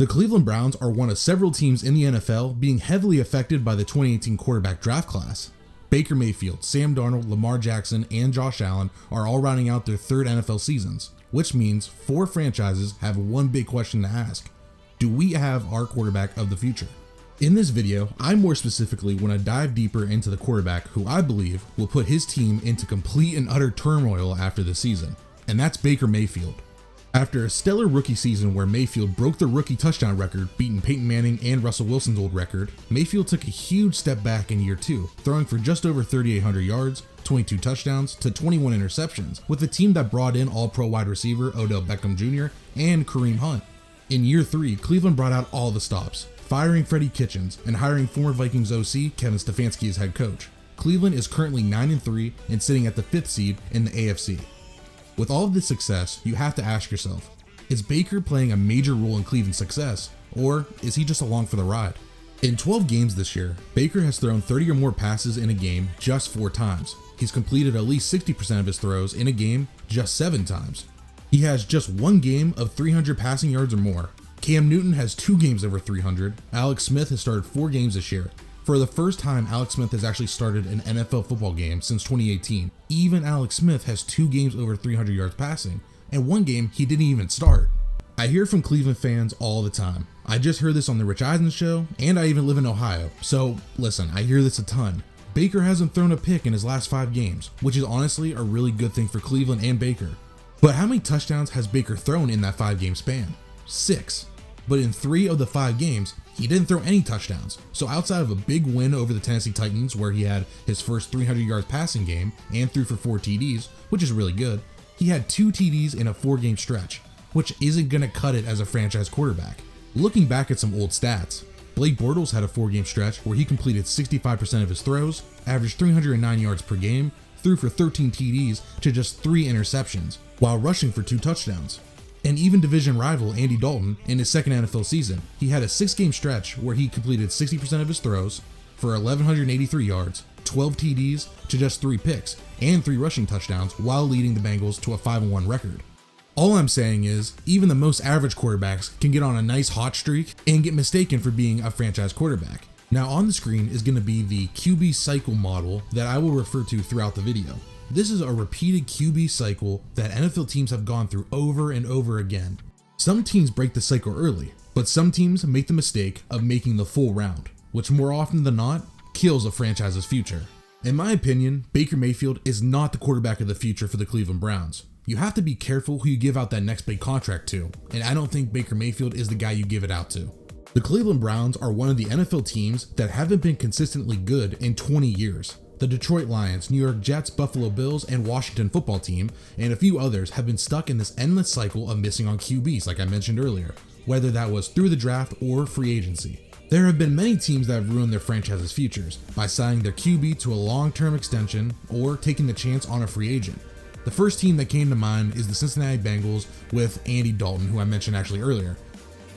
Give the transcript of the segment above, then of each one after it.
The Cleveland Browns are one of several teams in the NFL being heavily affected by the 2018 quarterback draft class. Baker Mayfield, Sam Darnold, Lamar Jackson, and Josh Allen are all rounding out their third NFL seasons, which means 4 franchises have one big question to ask. Do we have our quarterback of the future? In this video, I more specifically want to dive deeper into the quarterback who I believe will put his team into complete and utter turmoil after the season, and that's Baker Mayfield. After a stellar rookie season where Mayfield broke the rookie touchdown record, beating Peyton Manning and Russell Wilson's old record, Mayfield took a huge step back in year 2, throwing for just over 3,800 yards, 22 touchdowns to 21 interceptions, with a team that brought in all-pro wide receiver Odell Beckham Jr. and Kareem Hunt. In year 3, Cleveland brought out all the stops, firing Freddie Kitchens and hiring former Vikings OC Kevin Stefanski as head coach. Cleveland is currently 9-3 and sitting at the 5th seed in the AFC. With all of this success, you have to ask yourself, is Baker playing a major role in Cleveland's success, or is he just along for the ride? In 12 games this year, Baker has thrown 30 or more passes in a game just 4 times. He's completed at least 60% of his throws in a game just 7 times. He has just 1 game of 300 passing yards or more. Cam Newton has 2 games over 300. Alex Smith has started 4 games this year. For the first time, Alex Smith has actually started an NFL football game since 2018. Even Alex Smith has 2 games over 300 yards passing, and 1 game he didn't even start. I hear from Cleveland fans all the time. I just heard this on the Rich Eisen show, and I even live in Ohio. So listen, I hear this a ton. Baker hasn't thrown a pick in his last 5 games, which is honestly a really good thing for Cleveland and Baker. But how many touchdowns has Baker thrown in that 5-game span? 6. But in 3 of the 5 games, he didn't throw any touchdowns. So outside of a big win over the Tennessee Titans where he had his first 300 yards passing game and threw for 4 TDs, which is really good, he had 2 TDs in a 4-game stretch, which isn't going to cut it as a franchise quarterback. Looking back at some old stats, Blake Bortles had a 4-game stretch where he completed 65% of his throws, averaged 309 yards per game, threw for 13 TDs to just 3 interceptions, while rushing for 2 touchdowns. And even division rival Andy Dalton, in his second NFL season, he had a 6-game stretch where he completed 60% of his throws for 1,183 yards, 12 TDs to just 3 picks, and 3 rushing touchdowns while leading the Bengals to a 5-1 record. All I'm saying is, even the most average quarterbacks can get on a nice hot streak and get mistaken for being a franchise quarterback. Now on the screen is going to be the QB cycle model that I will refer to throughout the video. This is a repeated QB cycle that NFL teams have gone through over and over again. Some teams break the cycle early, but some teams make the mistake of making the full round, which more often than not kills a franchise's future. In my opinion, Baker Mayfield is not the quarterback of the future for the Cleveland Browns. You have to be careful who you give out that next big contract to, and I don't think Baker Mayfield is the guy you give it out to. The Cleveland Browns are one of the NFL teams that haven't been consistently good in 20 years. The Detroit Lions, New York Jets, Buffalo Bills, and Washington football team, and a few others have been stuck in this endless cycle of missing on QBs like I mentioned earlier, whether that was through the draft or free agency. There have been many teams that have ruined their franchise's futures by signing their QB to a long-term extension or taking the chance on a free agent. The first team that came to mind is the Cincinnati Bengals with Andy Dalton, who I mentioned actually earlier.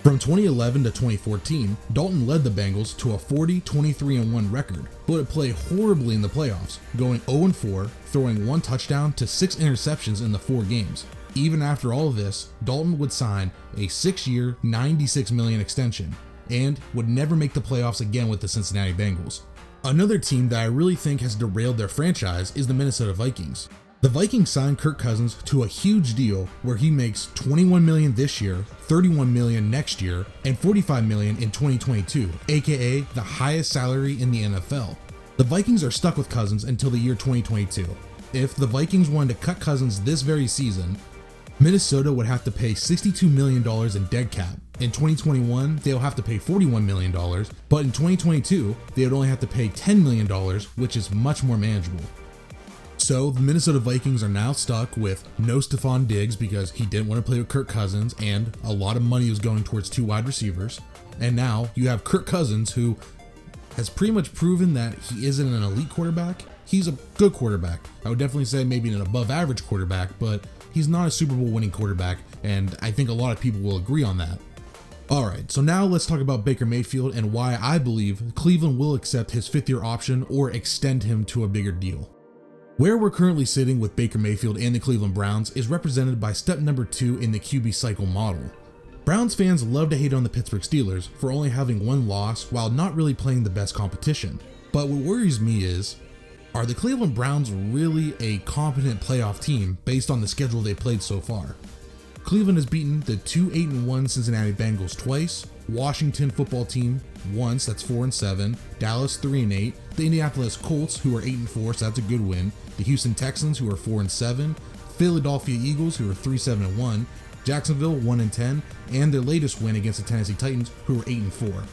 From 2011 to 2014, Dalton led the Bengals to a 40-23-1 record, but would play horribly in the playoffs, going 0-4, throwing 1 touchdown to 6 interceptions in the 4 games. Even after all of this, Dalton would sign a 6-year, $96 million extension, and would never make the playoffs again with the Cincinnati Bengals. Another team that I really think has derailed their franchise is the Minnesota Vikings. The Vikings signed Kirk Cousins to a huge deal where he makes $21 million this year, $31 million next year, and $45 million in 2022, aka the highest salary in the NFL. The Vikings are stuck with Cousins until the year 2022. If the Vikings wanted to cut Cousins this very season, Minnesota would have to pay $62 million in dead cap. In 2021, they'll have to pay $41 million, but in 2022, they would only have to pay $10 million, which is much more manageable. So the Minnesota Vikings are now stuck with no Stephon Diggs because he didn't want to play with Kirk Cousins, and a lot of money was going towards 2 wide receivers. And now you have Kirk Cousins, who has pretty much proven that he isn't an elite quarterback. He's a good quarterback. I would definitely say maybe an above average quarterback, but he's not a Super Bowl winning quarterback, and I think a lot of people will agree on that. Alright, so now let's talk about Baker Mayfield and why I believe Cleveland will accept his 5th-year option or extend him to a bigger deal. Where we're currently sitting with Baker Mayfield and the Cleveland Browns is represented by step number 2 in the QB cycle model. Browns fans love to hate on the Pittsburgh Steelers for only having one loss while not really playing the best competition. But what worries me is, are the Cleveland Browns really a competent playoff team based on the schedule they played so far? Cleveland has beaten the 2-8-1 Cincinnati Bengals twice, Washington football team once, that's 4-7, Dallas 3-8, the Indianapolis Colts, who are 8-4, so that's a good win, the Houston Texans, who are 4-7, Philadelphia Eagles, who are 3-7-1, Jacksonville 1-10, and their latest win against the Tennessee Titans, who are 8-4.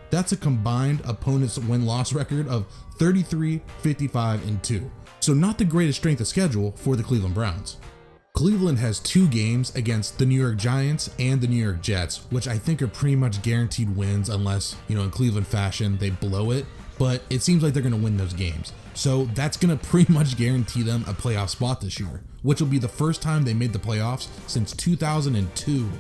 That's a combined opponent's win-loss record of 33, 55, and 2. So not the greatest strength of schedule for the Cleveland Browns. Cleveland has 2 games against the New York Giants and the New York Jets, which I think are pretty much guaranteed wins unless, in Cleveland fashion, they blow it. But it seems like they're going to win those games. So that's going to pretty much guarantee them a playoff spot this year, which will be the first time they made the playoffs since 2002.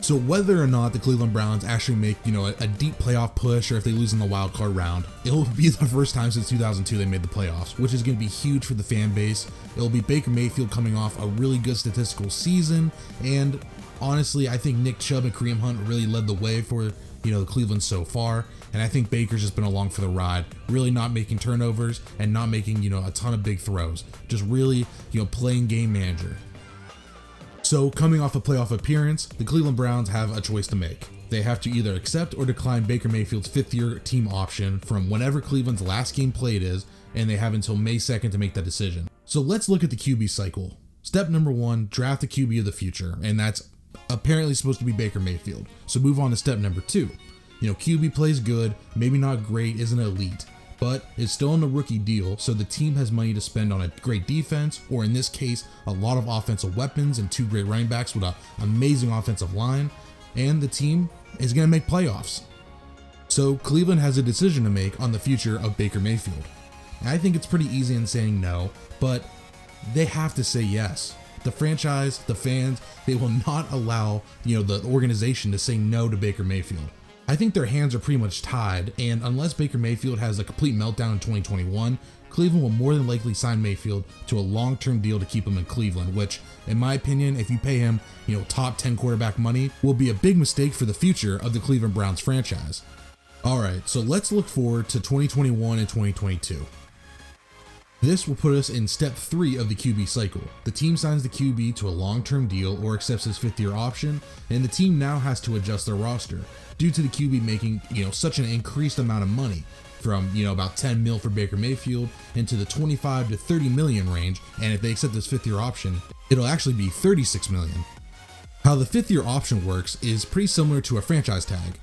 So whether or not the Cleveland Browns actually make, a deep playoff push, or if they lose in the wild card round, it'll be the first time since 2002 they made the playoffs, which is going to be huge for the fan base. It'll be Baker Mayfield coming off a really good statistical season, and honestly, I think Nick Chubb and Kareem Hunt really led the way for, the Cleveland so far, and I think Baker's just been along for the ride, really not making turnovers and not making, a ton of big throws, just really, playing game manager. So coming off a playoff appearance, the Cleveland Browns have a choice to make. They have to either accept or decline Baker Mayfield's 5th-year team option from whenever Cleveland's last game played is, and they have until May 2nd to make that decision. So let's look at the QB cycle. Step number 1, draft the QB of the future, and that's apparently supposed to be Baker Mayfield. So move on to step number 2. QB plays good, maybe not great, isn't elite, but it's still on a rookie deal, so the team has money to spend on a great defense, or in this case, a lot of offensive weapons and 2 great running backs with an amazing offensive line, and the team is going to make playoffs. So Cleveland has a decision to make on the future of Baker Mayfield. And I think it's pretty easy in saying no, but they have to say yes. The franchise, the fans, they will not allow, the organization to say no to Baker Mayfield. I think their hands are pretty much tied, and unless Baker Mayfield has a complete meltdown in 2021, Cleveland will more than likely sign Mayfield to a long-term deal to keep him in Cleveland, which, in my opinion, if you pay him, top 10 quarterback money, will be a big mistake for the future of the Cleveland Browns franchise. Alright, so let's look forward to 2021 and 2022. This will put us in step 3 of the QB cycle. The team signs the QB to a long-term deal or accepts his 5th-year option, and the team now has to adjust their roster due to the QB making, such an increased amount of money from, about 10 mil for Baker Mayfield into the 25 to 30 million range, and if they accept this 5th-year option, it'll actually be 36 million. How the 5th-year option works is pretty similar to a franchise tag.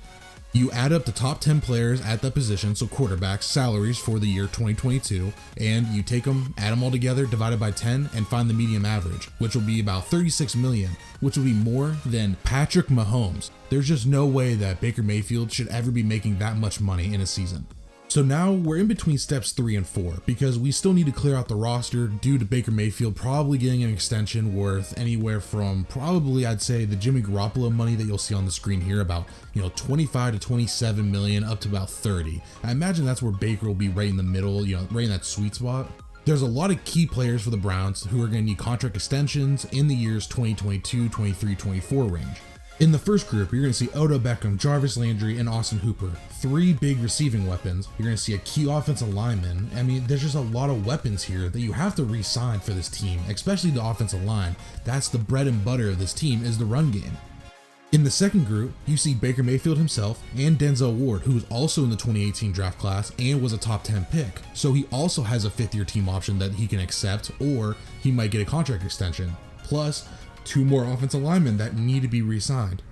You add up the top 10 players at that position, so quarterbacks, salaries for the year 2022, and you take them, add them all together, divide it by 10, and find the median average, which will be about 36 million, which will be more than Patrick Mahomes. There's just no way that Baker Mayfield should ever be making that much money in a season. So now we're in between steps 3 and 4 because we still need to clear out the roster due to Baker Mayfield probably getting an extension worth anywhere from probably, I'd say, the Jimmy Garoppolo money that you'll see on the screen here, about 25 to 27 million up to about 30. I imagine that's where Baker will be right in the middle, right in that sweet spot. There's a lot of key players for the Browns who are going to need contract extensions in the years 2022, 23, 24 range. In the first group, you're going to see Odell Beckham, Jarvis Landry, and Austin Hooper. 3 big receiving weapons. You're going to see a key offensive lineman. I mean, there's just a lot of weapons here that you have to re-sign for this team, especially the offensive line. That's the bread and butter of this team, is the run game. In the second group, you see Baker Mayfield himself and Denzel Ward, who was also in the 2018 draft class and was a top 10 pick. So he also has a 5th-year team option that he can accept, or he might get a contract extension. Plus, 2 more offensive linemen that need to be re-signed.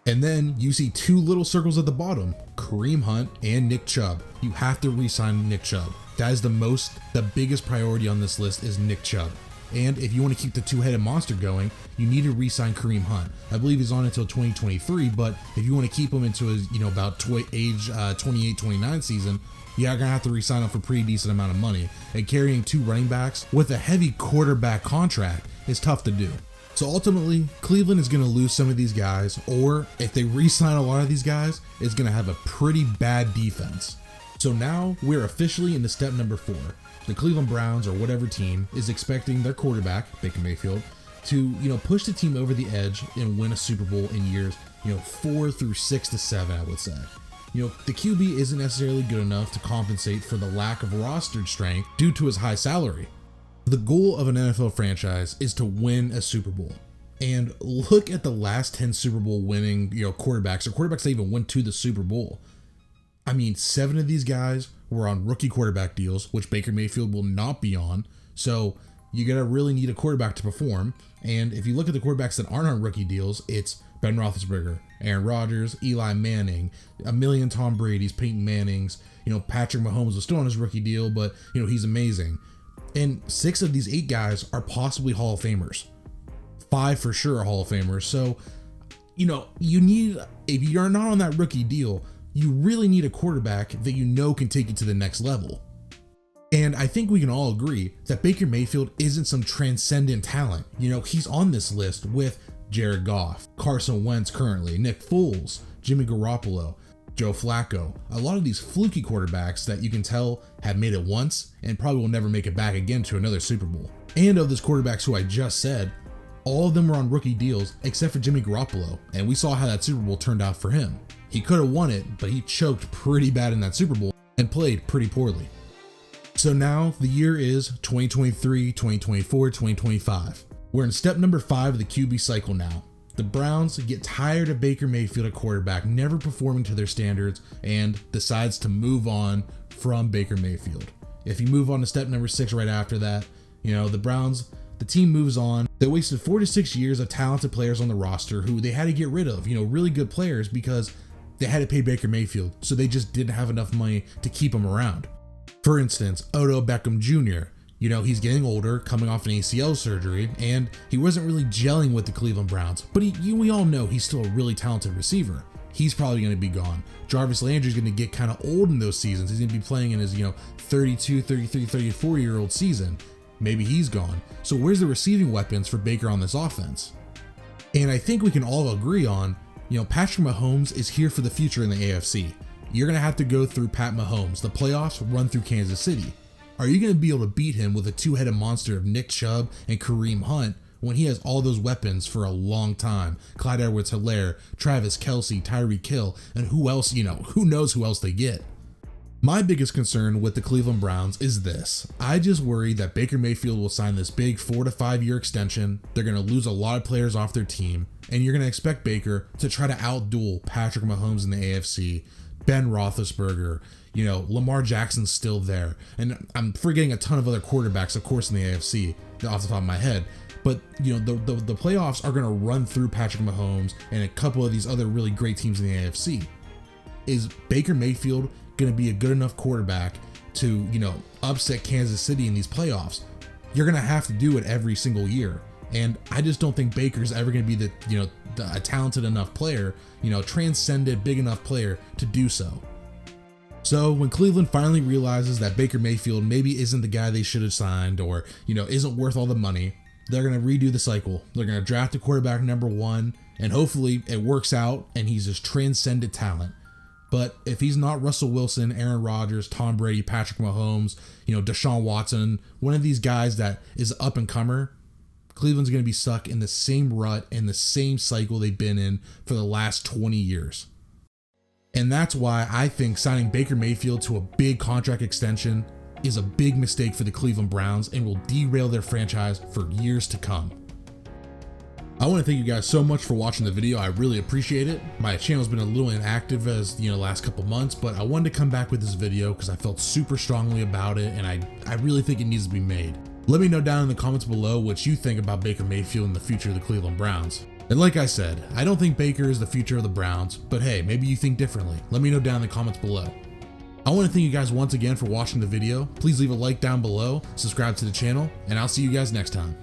And then you see 2 little circles at the bottom, Kareem Hunt and Nick Chubb. You have to re-sign Nick Chubb. That is the biggest priority on this list is Nick Chubb. And if you want to keep the 2-headed monster going, you need to re-sign Kareem Hunt. I believe he's on until 2023, but if you want to keep him into his, about age 28, 29 season, you're going to have to re-sign him for a pretty decent amount of money. And carrying 2 running backs with a heavy quarterback contract is tough to do. So ultimately, Cleveland is going to lose some of these guys, or if they re-sign a lot of these guys, it's going to have a pretty bad defense. So now we're officially into step number 4. The Cleveland Browns, or whatever team, is expecting their quarterback, Baker Mayfield, to, push the team over the edge and win a Super Bowl in years, 4 through 6 to 7, I would say. The QB isn't necessarily good enough to compensate for the lack of roster strength due to his high salary. The goal of an NFL franchise is to win a Super Bowl. And look at the last 10 Super Bowl winning, quarterbacks, or quarterbacks that even went to the Super Bowl. I mean, 7 of these guys were on rookie quarterback deals, which Baker Mayfield will not be on. So you're going to really need a quarterback to perform. And if you look at the quarterbacks that aren't on rookie deals, it's Ben Roethlisberger, Aaron Rodgers, Eli Manning, a million Tom Brady's, Peyton Manning's, Patrick Mahomes was still on his rookie deal, but, he's amazing. And 6 of these 8 guys are possibly Hall of Famers. 5 for sure are Hall of Famers. So, you need, if you're not on that rookie deal, you really need a quarterback that can take you to the next level. And I think we can all agree that Baker Mayfield isn't some transcendent talent. He's on this list with Jared Goff, Carson Wentz currently, Nick Foles, Jimmy Garoppolo, Joe Flacco, a lot of these fluky quarterbacks that you can tell have made it once and probably will never make it back again to another Super Bowl. And of those quarterbacks who I just said, all of them were on rookie deals except for Jimmy Garoppolo, and we saw how that Super Bowl turned out for him. He could have won it, but he choked pretty bad in that Super Bowl and played pretty poorly. So now the year is 2023, 2024, 2025. We're in step number 5 of the QB cycle now. The Browns get tired of Baker Mayfield at quarterback never performing to their standards and decides to move on from Baker Mayfield. If you move on to step number 6 right after that, the Browns, the team moves on. They wasted 4 to 6 years of talented players on the roster who they had to get rid of, really good players because they had to pay Baker Mayfield, so they just didn't have enough money to keep him around. For instance, Odell Beckham Jr., he's getting older, coming off an ACL surgery, and he wasn't really gelling with the Cleveland Browns, but we all know he's still a really talented receiver. He's probably going to be gone. Jarvis Landry's going to get kind of old in those seasons. He's going to be playing in his, 32, 33, 34-year-old season. Maybe he's gone. So where's the receiving weapons for Baker on this offense? And I think we can all agree on, Patrick Mahomes is here for the future in the AFC. You're going to have to go through Pat Mahomes. The playoffs run through Kansas City. Are you going to be able to beat him with a 2-headed monster of Nick Chubb and Kareem Hunt when he has all those weapons for a long time? Clyde Edwards-Helaire, Travis Kelce, Tyreek Hill, and who else, who knows who else they get? My biggest concern with the Cleveland Browns is this. I just worry that Baker Mayfield will sign this big 4 to 5 year extension. They're going to lose a lot of players off their team, and you're going to expect Baker to try to outduel Patrick Mahomes in the AFC, Ben Roethlisberger, Lamar Jackson's still there. And I'm forgetting a ton of other quarterbacks, of course, in the AFC off the top of my head. But, the playoffs are going to run through Patrick Mahomes and a couple of these other really great teams in the AFC. Is Baker Mayfield going to be a good enough quarterback to, upset Kansas City in these playoffs? You're going to have to do it every single year. And I just don't think Baker's ever going to be a talented enough player, transcendent, big enough player to do so. So when Cleveland finally realizes that Baker Mayfield maybe isn't the guy they should have signed or, isn't worth all the money, they're going to redo the cycle. They're going to draft a quarterback number 1, and hopefully it works out and he's this transcendent talent. But if he's not Russell Wilson, Aaron Rodgers, Tom Brady, Patrick Mahomes, Deshaun Watson, one of these guys that is an up-and-comer, Cleveland's going to be stuck in the same rut and the same cycle they've been in for the last 20 years. And that's why I think signing Baker Mayfield to a big contract extension is a big mistake for the Cleveland Browns and will derail their franchise for years to come. I want to thank you guys so much for watching the video. I really appreciate it. My channel's been a little inactive as last couple months, but I wanted to come back with this video because I felt super strongly about it and I really think it needs to be made. Let me know down in the comments below what you think about Baker Mayfield and the future of the Cleveland Browns. And like I said, I don't think Baker is the future of the Browns, but hey, maybe you think differently. Let me know down in the comments below. I want to thank you guys once again for watching the video. Please leave a like down below, subscribe to the channel, and I'll see you guys next time.